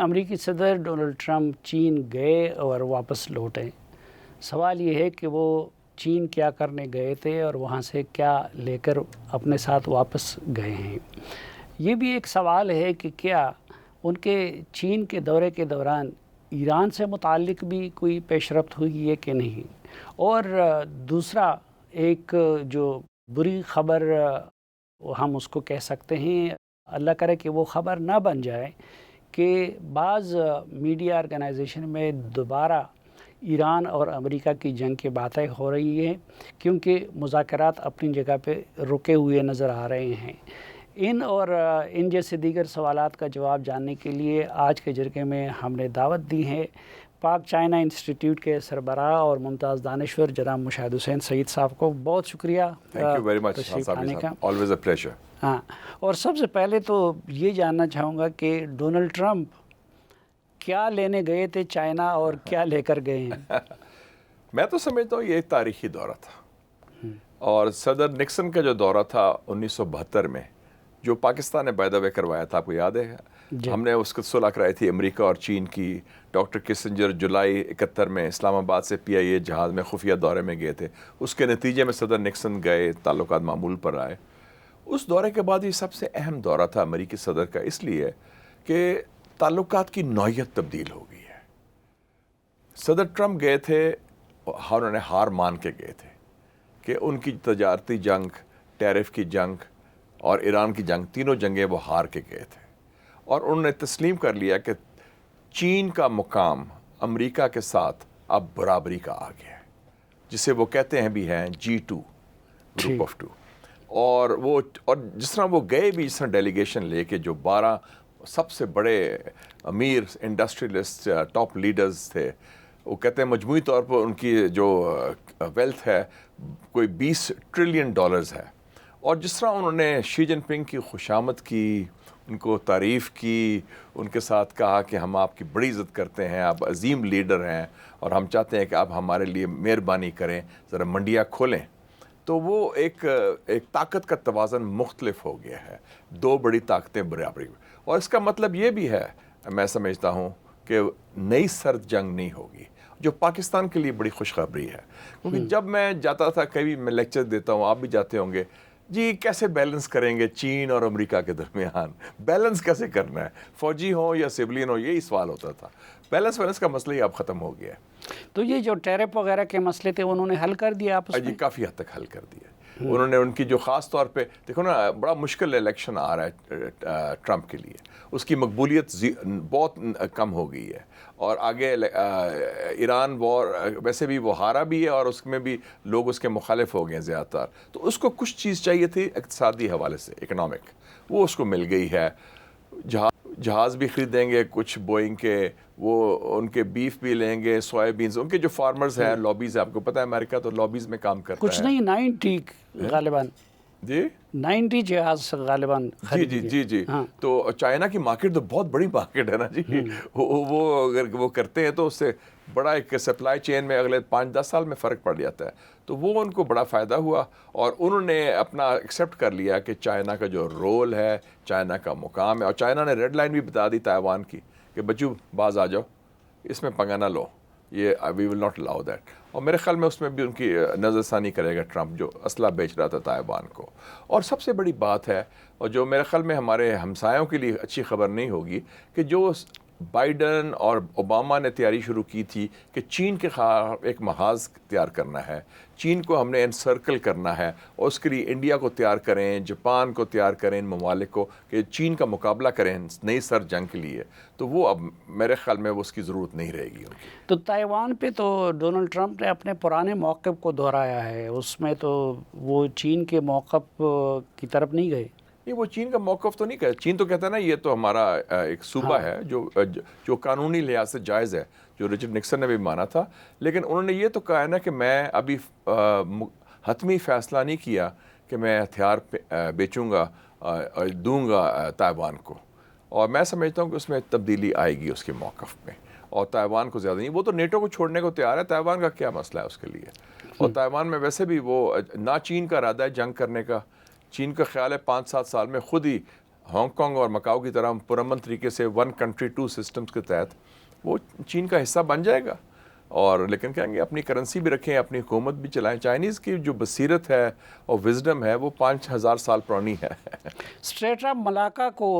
امریکی صدر Donald Trump چین گئے اور واپس لوٹے. سوال یہ ہے کہ وہ چین کیا کرنے گئے تھے اور وہاں سے کیا لے کر اپنے ساتھ واپس گئے ہیں. یہ بھی ایک سوال ہے کہ کیا ان کے چین کے دورے کے دوران ایران سے متعلق بھی کوئی پیش رفت ہوئی ہے کہ نہیں. اور دوسرا ایک جو بری خبر ہم اس کو کہہ سکتے ہیں، اللہ کرے کہ وہ خبر نہ بن جائے، کہ بعض میڈیا آرگنائزیشن میں دوبارہ ایران اور امریکہ کی جنگ کی باتیں ہو رہی ہیں، کیونکہ مذاکرات اپنی جگہ پہ رکے ہوئے نظر آ رہے ہیں. ان اور ان جیسے دیگر سوالات کا جواب جاننے کے لیے آج کے جرگے میں ہم نے دعوت دی ہے پاک چائنا انسٹیٹیوٹ کے سربراہ اور ممتاز دانشور جناب مشاہد حسین سعید صاحب کو. بہت شکریہ تشریف آنے کا. always a pleasure. ہاں، اور سب سے پہلے تو یہ جاننا چاہوں گا کہ ڈونلڈ ٹرمپ کیا لینے گئے تھے چائنا اور کیا لے کر گئے ہیں؟ میں تو سمجھتا ہوں یہ ایک تاریخی دورہ تھا، اور صدر نکسن کا جو دورہ تھا 1972 میں جو پاکستان نے بائی دا وے کروایا تھا، آپ کو یاد ہے؟ ہم نے اس کو صلح کرائی تھی امریکہ اور چین کی. ڈاکٹر کسنجر جولائی 71 میں اسلام آباد سے PIA جہاز میں خفیہ دورے میں گئے تھے. اس کے نتیجے میں صدر نکسن گئے، تعلقات معمول پر آئے. اس دورے کے بعد یہ سب سے اہم دورہ تھا امریکی صدر کا، اس لیے کہ تعلقات کی نوعیت تبدیل ہو گئی ہے. صدر ٹرمپ گئے تھے، انہوں نے ہار مان کے گئے تھے کہ ان کی تجارتی جنگ، ٹیرف کی جنگ اور ایران کی جنگ، تینوں جنگیں وہ ہار کے گئے تھے. اور انہوں نے تسلیم کر لیا کہ چین کا مقام امریکہ کے ساتھ اب برابری کا آ گیا ہے، جسے وہ کہتے ہیں بھی ہیں G2 گروپ آف 2. اور جس طرح وہ گئے بھی، جس طرح ڈیلیگیشن لے کے، جو 12 سب سے بڑے امیر انڈسٹریلسٹ ٹاپ لیڈرز تھے، وہ کہتے ہیں مجموعی طور پر ان کی جو ویلتھ ہے کوئی $20 ٹریلین ہے. اور جس طرح انہوں نے شی جن پنگ کی خوشامد کی، ان کو تعریف کی، ان کے ساتھ کہا کہ ہم آپ کی بڑی عزت کرتے ہیں، آپ عظیم لیڈر ہیں اور ہم چاہتے ہیں کہ آپ ہمارے لیے مہربانی کریں، ذرا منڈیاں کھولیں. تو وہ ایک طاقت کا توازن مختلف ہو گیا ہے، دو بڑی طاقتیں برابری. اور اس کا مطلب یہ بھی ہے، میں سمجھتا ہوں کہ نئی سرد جنگ نہیں ہوگی، جو پاکستان کے لیے بڑی خوشخبری ہے. کیونکہ جب میں جاتا تھا، کبھی میں لیکچر دیتا ہوں، آپ بھی جاتے ہوں گے، جی کیسے بیلنس کریں گے چین اور امریکہ کے درمیان، بیلنس کیسے کرنا ہے، فوجی ہوں یا سیولین ہوں، یہی سوال ہوتا تھا. بیلنس کا مسئلہ ہی اب ختم ہو گیا ہے. تو یہ جو ٹیرف وغیرہ کے مسئلے تھے انہوں نے حل کر دیا آپس میں؟ جی کافی حد تک حل کر دیا. انہوں نے ان کی جو خاص طور پہ دیکھو نا، بڑا مشکل الیکشن آ رہا ہے ٹرمپ کے لیے، اس کی مقبولیت بہت کم ہو گئی ہے. اور آگے ایران وار ویسے بھی وہ ہارا بھی ہے، اور اس میں بھی لوگ اس کے مخالف ہو گئے ہیں زیادہ تر. تو اس کو کچھ چیز چاہیے تھی اقتصادی حوالے سے، اکنامک، وہ اس کو مل گئی ہے. جہاز بھی خریدیں گے کچھ بوئنگ کے، وہ ان کے بیف بھی لیں گے، سویا بینز. ان کے جو فارمرز ہیں، لابیز، آپ کو پتہ ہے امریکہ تو لابیز میں کام کرتا ہے. کچھ نہیں، 90 غالباً، جی 90 جہاز غالباً. جی. تو چائنا کی مارکیٹ تو بہت بڑی مارکیٹ ہے نا جی. وہ اگر وہ کرتے ہیں تو اس سے بڑا ایک سپلائی چین میں اگلے 5-10 سال میں فرق پڑ جاتا ہے. تو وہ ان کو بڑا فائدہ ہوا، اور انہوں نے اپنا ایکسیپٹ کر لیا کہ چائنا کا جو رول ہے، چائنا کا مقام ہے. اور چائنا نے ریڈ لائن بھی بتا دی تائیوان کی کہ بچو باز آ جاؤ، اس میں پنگا نہ لو، یہ وی ول ناٹ الاؤ دیٹ. اور میرے خیال میں اس میں بھی ان کی نظر ثانی کرے گا ٹرمپ، جو اسلحہ بیچ رہا تھا تائیوان کو. اور سب سے بڑی بات ہے، اور جو میرے خیال میں ہمارے ہمسایوں کے لیے اچھی خبر نہیں ہوگی، کہ جو بائیڈن اور اوباما نے تیاری شروع کی تھی کہ چین کے خلاف ایک محاذ تیار کرنا ہے، چین کو ہم نے انسرکل کرنا ہے، اور اس کے لیے انڈیا کو تیار کریں، جاپان کو تیار کریں، ان ممالک کو، کہ چین کا مقابلہ کریں نئی سر جنگ کے لیے. تو وہ اب میرے خیال میں اس کی ضرورت نہیں رہے گی ان کی. تو تائیوان پہ تو ڈونلڈ ٹرمپ نے اپنے پرانے موقف کو دہرایا ہے، اس میں تو وہ چین کے موقف کی طرف نہیں گئے. نہیں، وہ چین کا موقف تو نہیں کہا. چین تو کہتا ہے نا یہ تو ہمارا ایک صوبہ ہے جو قانونی لحاظ سے جائز ہے، جو رچرڈ نکسن نے بھی مانا تھا. لیکن انہوں نے یہ تو کہا ہے نا کہ میں ابھی حتمی فیصلہ نہیں کیا کہ میں ہتھیار بیچوں گا اور دوں گا تائیوان کو. اور میں سمجھتا ہوں کہ اس میں تبدیلی آئے گی اس کے موقف میں، اور تائیوان کو زیادہ نہیں. وہ تو نیٹو کو چھوڑنے کو تیار ہے، تائیوان کا کیا مسئلہ ہے اس کے لیے. اور تائیوان میں ویسے بھی وہ نہ چین کا ارادہ ہے جنگ کرنے کا. چین کا خیال ہے 5-7 سال میں خود ہی ہانگ کانگ اور مکاؤ کی طرح پرامن طریقے سے 1 کنٹری 2 سسٹمز کے تحت وہ چین کا حصہ بن جائے گا. اور لیکن کہیں گے اپنی کرنسی بھی رکھیں, اپنی حکومت بھی چلائیں. چائنیز کی جو بصیرت ہے اور وزڈم ہے وہ 5000 سال پرانی ہے. اسٹریٹ آف ملاکا کو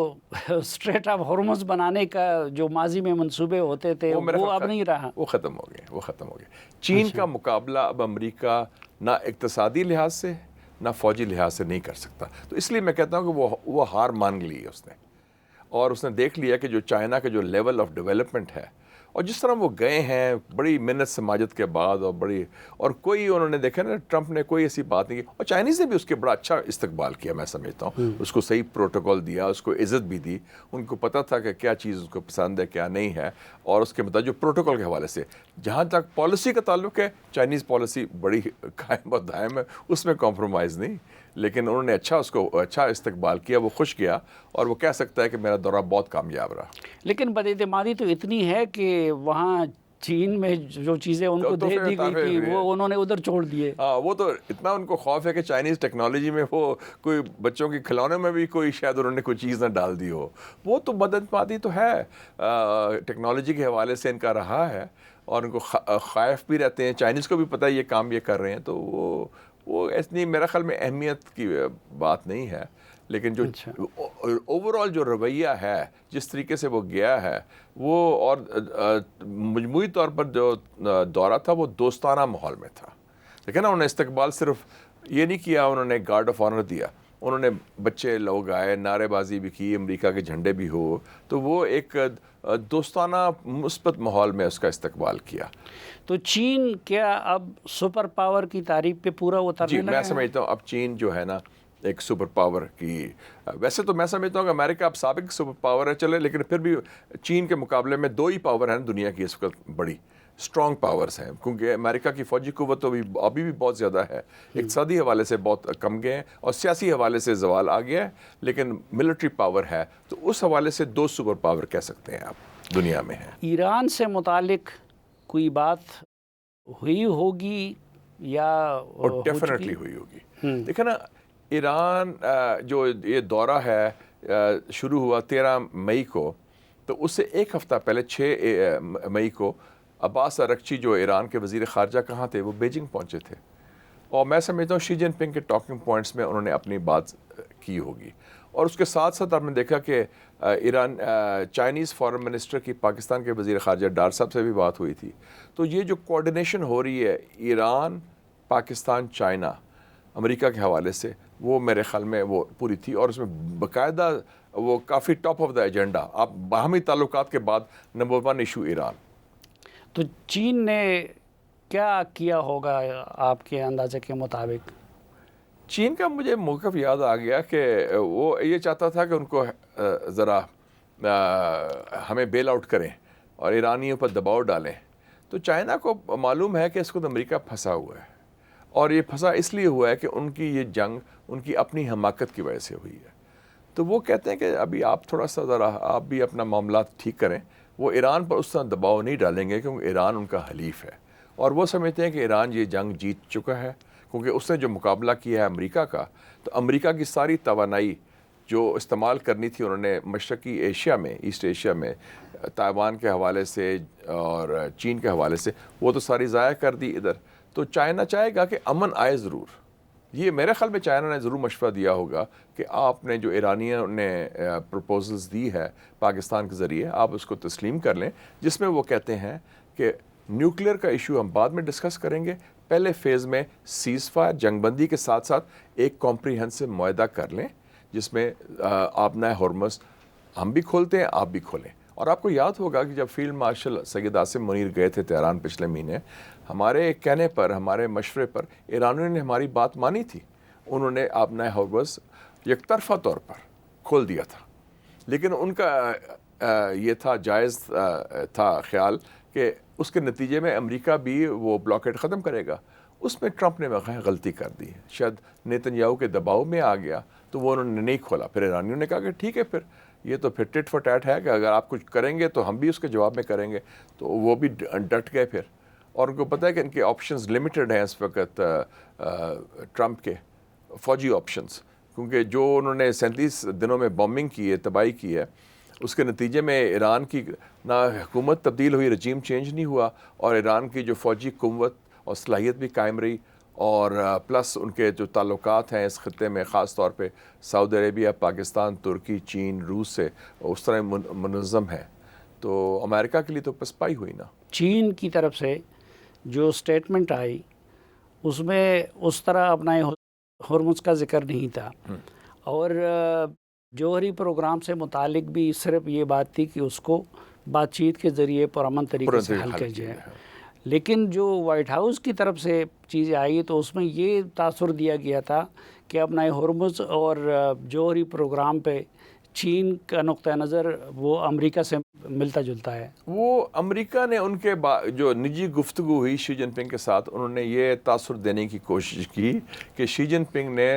اسٹریٹ آف ہرمز بنانے کا جو ماضی میں منصوبے ہوتے تھے وہ اب نہیں رہا, وہ ختم ہو گئے. چین کا مقابلہ اب امریکہ نہ اقتصادی لحاظ سے نہ فوجی لحاظ سے نہیں کر سکتا. تو اس لیے میں کہتا ہوں کہ وہ ہار مان لی ہے اس نے, اور اس نے دیکھ لیا کہ جو چائنا کا جو لیول آف ڈیولپمنٹ ہے اور جس طرح وہ گئے ہیں بڑی محنت سماجت کے بعد اور کوئی انہوں نے دیکھا نا ٹرمپ نے کوئی ایسی بات نہیں کی, اور چائنیز نے بھی اس کے بڑا اچھا استقبال کیا میں سمجھتا ہوں. اس کو صحیح پروٹوکول دیا, اس کو عزت بھی دی, ان کو پتہ تھا کہ کیا چیز اس کو پسند ہے کیا نہیں ہے, اور اس کے مطابق جو پروٹوکول کے حوالے سے جہاں تک پالیسی کا تعلق ہے چائنیز پالیسی بڑی قائم و دائم ہے, اس میں کمپرومائز نہیں. لیکن انہوں نے اچھا استقبال کیا, وہ خوش کیا, اور وہ کہہ سکتا ہے کہ میرا دورہ بہت کامیاب رہا. لیکن بداعتمادی تو اتنی ہے کہ وہاں چین میں جو چیزیں ان کو دے دی گئی تھی وہ انہوں نے ادھر چھوڑ دیے. ہاں, وہ تو اتنا ان کو خوف ہے کہ چائنیز ٹیکنالوجی میں وہ کوئی بچوں کے کھلونے میں بھی کوئی شاید انہوں نے کوئی چیز نہ ڈال دی ہو. وہ تو بداعتمادی تو ہے, ٹیکنالوجی کے حوالے سے ان کا رہا ہے, اور ان کو خائف بھی رہتے ہیں. چائنیز کو بھی پتہ ہے یہ کام یہ کر رہے ہیں, تو وہ اتنی میرا خیال میں اہمیت کی بات نہیں ہے. لیکن جو اوور آل جو رویہ ہے, جس طریقے سے وہ گیا ہے, وہ اور مجموعی طور پر جو دورہ تھا وہ دوستانہ ماحول میں تھا. دیکھیں نا, انہوں نے استقبال صرف یہ نہیں کیا, انہوں نے گارڈ آف آنر دیا, انہوں نے بچے لوگ آئے, نعرے بازی بھی کی, امریکہ کے جھنڈے بھی ہو, تو وہ ایک دوستانہ مثبت ماحول میں اس کا استقبال کیا. تو چین کیا اب سپر پاور کی تعریف پہ پورا اترنے لگا ہے؟ میں سمجھتا ہوں اب چین جو ہے نا ایک سپر پاور کی, ویسے تو میں سمجھتا ہوں کہ امریکہ اب سابق سپر پاور ہے چلے, لیکن پھر بھی چین کے مقابلے میں 2 ہی پاور ہیں دنیا کی اس وقت بڑی اسٹرانگ پاورز ہیں, کیونکہ امریکہ کی فوجی قوت تو ابھی بھی بہت زیادہ ہے, اقتصادی حوالے سے بہت کم گئے ہیں, اور سیاسی حوالے سے زوال آ گیا ہے, لیکن ملٹری پاور ہے. تو اس حوالے سے 2 سپر پاور کہہ سکتے ہیں آپ دنیا میں ہیں. ایران سے متعلق کوئی بات ہوئی ہوگی یا ڈیفینیٹلی ہوئی ہوگی. دیکھیں نا, ایران جو یہ دورہ ہے شروع ہوا 13 مئی کو, تو اس سے ایک ہفتہ پہلے 6 مئی کو عباس اراغچی جو ایران کے وزیر خارجہ کہاں تھے, وہ بیجنگ پہنچے تھے, اور میں سمجھتا ہوں شی جن پنگ کے ٹاکنگ پوائنٹس میں انہوں نے اپنی بات کی ہوگی. اور اس کے ساتھ ساتھ آپ نے دیکھا کہ چائنیز فارن منسٹر کی پاکستان کے وزیر خارجہ ڈار صاحب سے بھی بات ہوئی تھی. تو یہ جو کوارڈینیشن ہو رہی ہے ایران, پاکستان, چائنا, امریکہ کے حوالے سے, وہ میرے خیال میں وہ پوری تھی, اور اس میں باقاعدہ وہ کافی ٹاپ آف دا ایجنڈا. آپ باہمی تعلقات کے بعد نمبر 1 ایشو ایران. تو چین نے کیا کیا ہوگا آپ کے اندازے کے مطابق؟ چین کا مجھے موقف یاد آ گیا کہ وہ یہ چاہتا تھا کہ ان کو ذرا ہمیں بیل آؤٹ کریں اور ایرانیوں پر دباؤ ڈالیں. تو چائنا کو معلوم ہے کہ اس کو امریکہ پھنسا ہوا ہے, اور یہ پھنسا اس لیے ہوا ہے کہ ان کی یہ جنگ ان کی اپنی حماقت کی وجہ سے ہوئی ہے. تو وہ کہتے ہیں کہ ابھی آپ تھوڑا سا ذرا آپ بھی اپنا معاملات ٹھیک کریں. وہ ایران پر اس طرح دباؤ نہیں ڈالیں گے کیونکہ ایران ان کا حلیف ہے, اور وہ سمجھتے ہیں کہ ایران یہ جنگ جیت چکا ہے, کیونکہ اس نے جو مقابلہ کیا ہے امریکہ کا, تو امریکہ کی ساری توانائی جو استعمال کرنی تھی انہوں نے مشرقی ایشیا میں, ایسٹ ایشیا میں, تائیوان کے حوالے سے اور چین کے حوالے سے, وہ تو ساری ضائع کر دی ادھر. تو چائنا چاہے گا کہ امن آئے ضرور. یہ میرے خیال میں چائنا نے ضرور مشورہ دیا ہوگا کہ آپ نے جو ایرانیوں نے پروپوزلز دی ہے پاکستان کے ذریعے, آپ اس کو تسلیم کر لیں, جس میں وہ کہتے ہیں کہ نیوکلیئر کا ایشو ہم بعد میں ڈسکس کریں گے, پہلے فیز میں سیز فائر, جنگ بندی کے ساتھ ساتھ ایک کمپریہنسو معاہدہ کر لیں جس میں آبنائے ہرمز ہم بھی کھولتے ہیں, آپ بھی کھولیں. اور آپ کو یاد ہوگا کہ جب فیلڈ مارشل سید عاصم منیر گئے تھے تہران پچھلے مہینے, ہمارے کہنے پر, ہمارے مشورے پر ایرانیوں نے ہماری بات مانی تھی. انہوں نے آبنائے ہرمز یک طرفہ طور پر کھول دیا تھا, لیکن ان کا یہ تھا جائز تھا خیال کہ اس کے نتیجے میں امریکہ بھی وہ بلاکیڈ ختم کرے گا. اس میں ٹرمپ نے غلطی کر دی, شاید نیتن یاہو کے دباؤ میں آ گیا, تو وہ انہوں نے نہیں کھولا. پھر ایرانیوں نے کہا کہ ٹھیک ہے, پھر یہ تو پھر ٹٹ فار ٹیٹ ہے کہ اگر آپ کچھ کریں گے تو ہم بھی اس کے جواب میں کریں گے. تو وہ بھی ڈٹ گئے پھر, اور ان کو پتہ ہے کہ ان کے آپشنز لمیٹڈ ہیں اس وقت ٹرمپ کے فوجی آپشنز. کیونکہ جو انہوں نے 37 دنوں میں بومبنگ کی ہے، تباہی کی ہے، اس کے نتیجے میں ایران کی نہ حکومت تبدیل ہوئی، رجیم چینج نہیں ہوا، اور ایران کی جو فوجی قوت اور صلاحیت بھی قائم رہی، اور پلس ان کے جو تعلقات ہیں اس خطے میں خاص طور پہ سعودی عربیہ، پاکستان، ترکی، چین، روس سے اس طرح منظم ہے، تو امریکہ کے لیے تو پسپائی ہوئی نا۔ چین کی طرف سے جو سٹیٹمنٹ آئی اس میں اس طرح اپنا ہرمز کا ذکر نہیں تھا، اور جوہری پروگرام سے متعلق بھی صرف یہ بات تھی کہ اس کو بات چیت کے ذریعے پرامن طریقے سے حل کیا جائے۔ لیکن جو وائٹ ہاؤس کی طرف سے چیزیں آئی تو اس میں یہ تاثر دیا گیا تھا کہ اپنا ہرمز اور جوہری پروگرام پہ چین کا نقطہ نظر وہ امریکہ سے ملتا جلتا ہے۔ وہ امریکہ نے ان کے جو نجی گفتگو ہوئی شی جن پنگ کے ساتھ، انہوں نے یہ تاثر دینے کی کوشش کی کہ شی جن پنگ نے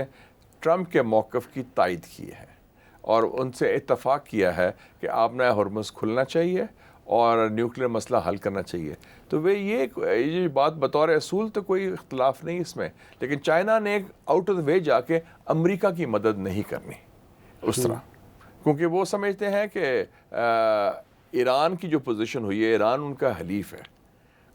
ٹرمپ کے موقف کی تائید کی ہے اور ان سے اتفاق کیا ہے کہ آپ نے ہرمز کھلنا چاہیے اور نیوکلیر مسئلہ حل کرنا چاہیے۔ تو وہ یہ بات بطور اصول تو کوئی اختلاف نہیں اس میں، لیکن چائنا نے ایک آؤٹ آف دا وے جا کے امریکہ کی مدد نہیں کرنی اس طرح، کیونکہ وہ سمجھتے ہیں کہ ایران کی جو پوزیشن ہوئی ہے، ایران ان کا حلیف ہے،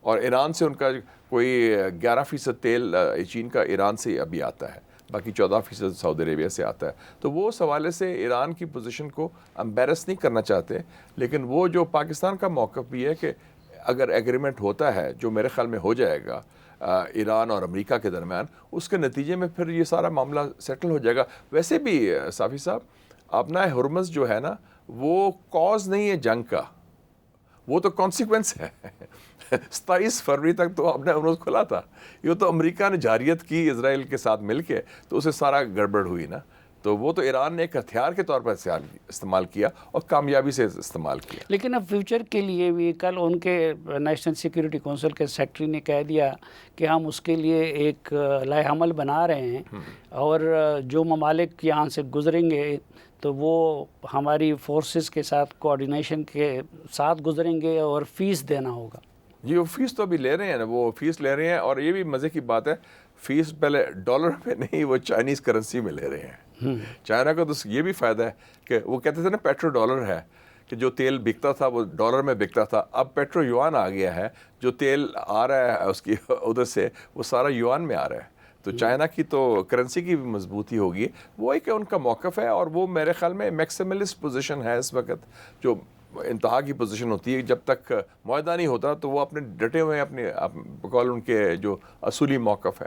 اور ایران سے ان کا کوئی 11% تیل چین کا ایران سے ابھی آتا ہے، باقی 14% سعودی عربیہ سے آتا ہے۔ تو وہ اس حوالے سے ایران کی پوزیشن کو امبیرس نہیں کرنا چاہتے، لیکن وہ جو پاکستان کا موقف بھی ہے کہ اگر ایگریمنٹ ہوتا ہے، جو میرے خیال میں ہو جائے گا ایران اور امریکہ کے درمیان، اس کے نتیجے میں پھر یہ سارا معاملہ سیٹل ہو جائے گا۔ ویسے بھی صافی صاحب، اپنا ہرمز جو ہے نا، وہ کاز نہیں ہے جنگ کا، وہ تو کانسیکوینس ہے۔ 27 فروری تک تو اپنا ہرمز کھلا تھا، یہ تو امریکہ نے جارحیت کی اسرائیل کے ساتھ مل کے، تو اسے سارا گڑبڑ ہوئی نا، تو وہ تو ایران نے ایک ہتھیار کے طور پر استعمال کیا اور کامیابی سے استعمال کیا۔ لیکن اب فیوچر کے لیے بھی کل ان کے نیشنل سیکیورٹی کونسل کے سیکرٹری نے کہہ دیا کہ ہم اس کے لیے ایک لائحہ عمل بنا رہے ہیں، اور جو ممالک یہاں سے گزریں گے تو وہ ہماری فورسز کے ساتھ کوآرڈینیشن کے ساتھ گزریں گے اور فیس دینا ہوگا۔ جی، وہ فیس تو ابھی لے رہے ہیں نا، وہ فیس لے رہے ہیں، اور یہ بھی مزے کی بات ہے، فیس پہلے ڈالر میں نہیں، وہ چائنیز کرنسی میں لے رہے ہیں۔ چائنا کو تو یہ بھی فائدہ ہے کہ وہ کہتے تھے نا پیٹرو ڈالر ہے، کہ جو تیل بکتا تھا وہ ڈالر میں بکتا تھا، اب پیٹرو یوان آ گیا ہے، جو تیل آ رہا ہے اس کی ادھر سے وہ سارا یوان میں آ رہا ہے، تو چائنا کی تو کرنسی کی بھی مضبوطی ہوگی۔ وہ ایک ان کا موقف ہے، اور وہ میرے خیال میں میکسیملسٹ پوزیشن ہے اس وقت، جو انتہا کی پوزیشن ہوتی ہے۔ جب تک معاہدہ نہیں ہوتا تو وہ اپنے ڈٹے ہوئے ہیں، اپنے بقول ان کے جو اصولی موقف ہے۔